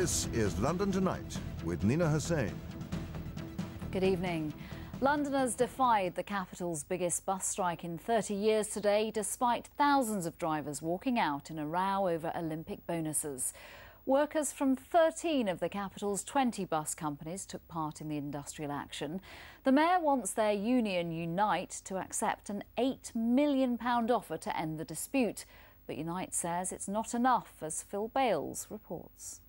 This is London Tonight with Nina Hussain. Good evening. Londoners defied the capital's biggest bus strike in 30 years today, despite thousands of drivers walking out in a row over Olympic bonuses. Workers from 13 of the capital's 20 bus companies took part in the industrial action. The mayor wants their union, Unite, to accept an £8 million offer to end the dispute. But Unite says it's not enough, as Phil Bales reports.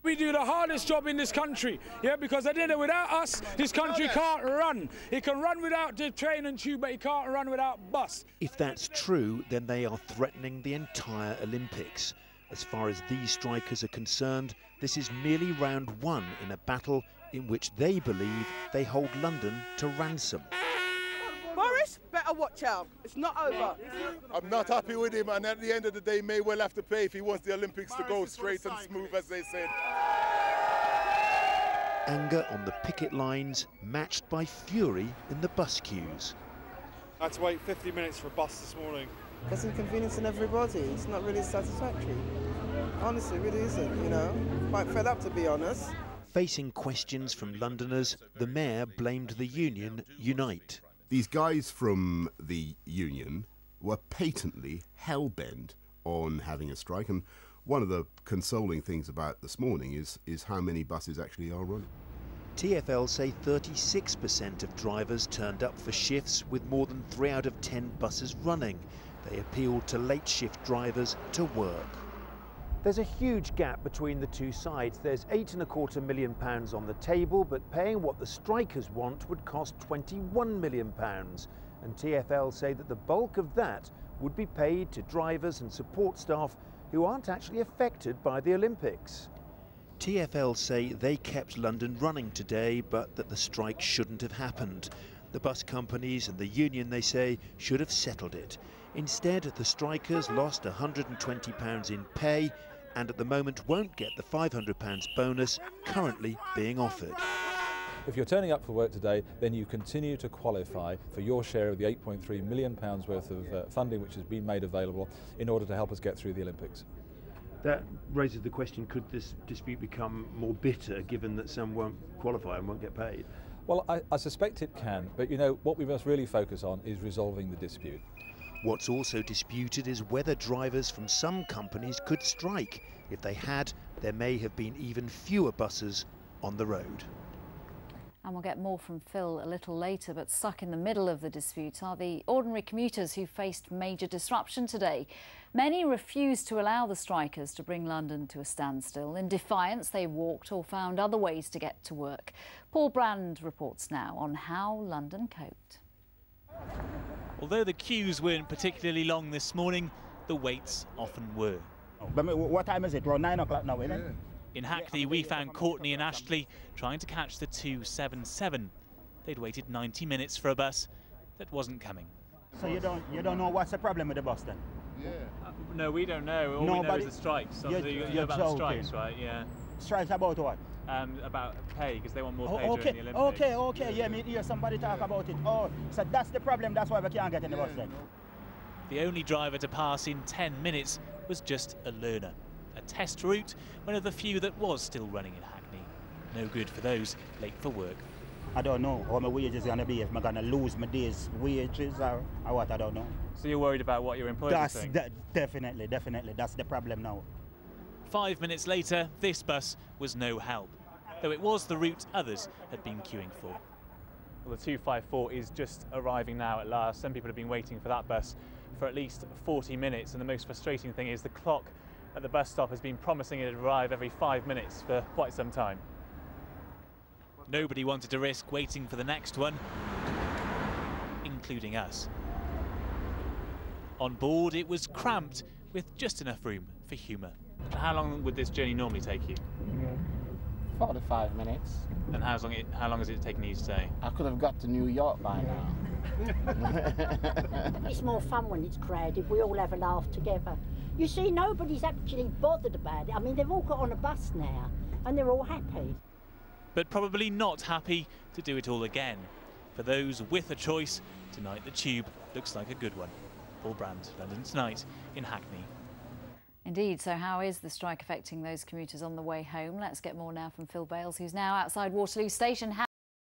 We do the hardest job in this country, yeah, because I did it without us, this country can't run. It can run without the train and tube, but it can't run without bus. If that's true, then they are threatening the entire Olympics. As far as these strikers are concerned, this is merely round one in a battle in which they believe they hold London to ransom. Boris, better watch out. It's not over. I'm not happy with him, and at the end of the day, he may well have to pay if he wants the Olympics to go straight and smooth, as they said. Anger on the picket lines, matched by fury in the bus queues. I had to wait 50 minutes for a bus this morning. That's inconveniencing everybody. It's not really satisfactory. Honestly, it really isn't, you know. Quite fed up, to be honest. Facing questions from Londoners, the mayor blamed the union, Unite. These guys from the union were patently hell-bent on having a strike, and one of the consoling things about this morning is how many buses actually are running. TfL say 36% of drivers turned up for shifts, with more than 3 out of 10 buses running. They appealed to late shift drivers to work. There's a huge gap between the two sides. There's £8.25 million on the table, but paying what the strikers want would cost £21 million. And TfL say that the bulk of that would be paid to drivers and support staff who aren't actually affected by the Olympics. TfL say they kept London running today, but that the strike shouldn't have happened. The bus companies and the union, they say, should have settled it. Instead, the strikers lost £120 in pay and at the moment won't get the £500 bonus currently being offered. If you're turning up for work today, then you continue to qualify for your share of the £8.3 million worth of funding which has been made available in order to help us get through the Olympics. That raises the question, could this dispute become more bitter given that some won't qualify and won't get paid? Well, I suspect it can, but you know, what we must really focus on is resolving the dispute. What's also disputed is whether drivers from some companies could strike. If they had, there may have been even fewer buses on the road. And we'll get more from Phil a little later, but stuck in the middle of the dispute are the ordinary commuters who faced major disruption today. Many refused to allow the strikers to bring London to a standstill. In defiance, they walked or found other ways to get to work. Paul Brand reports now on how London coped. Although the queues weren't particularly long this morning, the waits often were. What time is it? Around 9 o'clock now, isn't it? In Hackney, we found Courtney and Ashley trying to catch the 277. They'd waited 90 minutes for a bus that wasn't coming. So you don't know what's the problem with the bus then? Yeah. No, we don't know. All we know is the strikes. So you know about the strikes, right? Yeah. Strikes about what? About pay, because they want more pay during the Olympics. Okay. Yeah, me hear somebody talk about it. Oh, so that's the problem. That's why we can't get in the bus then. The only driver to pass in 10 minutes was just a learner. A test route, one of the few that was still running in Hackney. No good for those late for work. I don't know how my wages are going to be, if I'm going to lose my day's wages or what, I don't know. So you're worried about what your employers think? Definitely, that's the problem now. 5 minutes later, this bus was no help, though it was the route others had been queuing for. Well, the 254 is just arriving now at last. Some people have been waiting for that bus for at least 40 minutes, and the most frustrating thing is the clock at the bus stop has been promising it would arrive every 5 minutes for quite some time. Nobody wanted to risk waiting for the next one, including us. On board, it was cramped with just enough room for humour. How long would this journey normally take you? 45 minutes. And how long has it taken you today? I could have got to New York by now. It's more fun when it's crowded. We all have a laugh together. You see, nobody's actually bothered about it. I mean, they've all got on a bus now and they're all happy. But probably not happy to do it all again. For those with a choice, tonight the tube looks like a good one. Paul Brand, London Tonight in Hackney. Indeed, so how is the strike affecting those commuters on the way home? Let's get more now from Phil Bales, who's now outside Waterloo Station.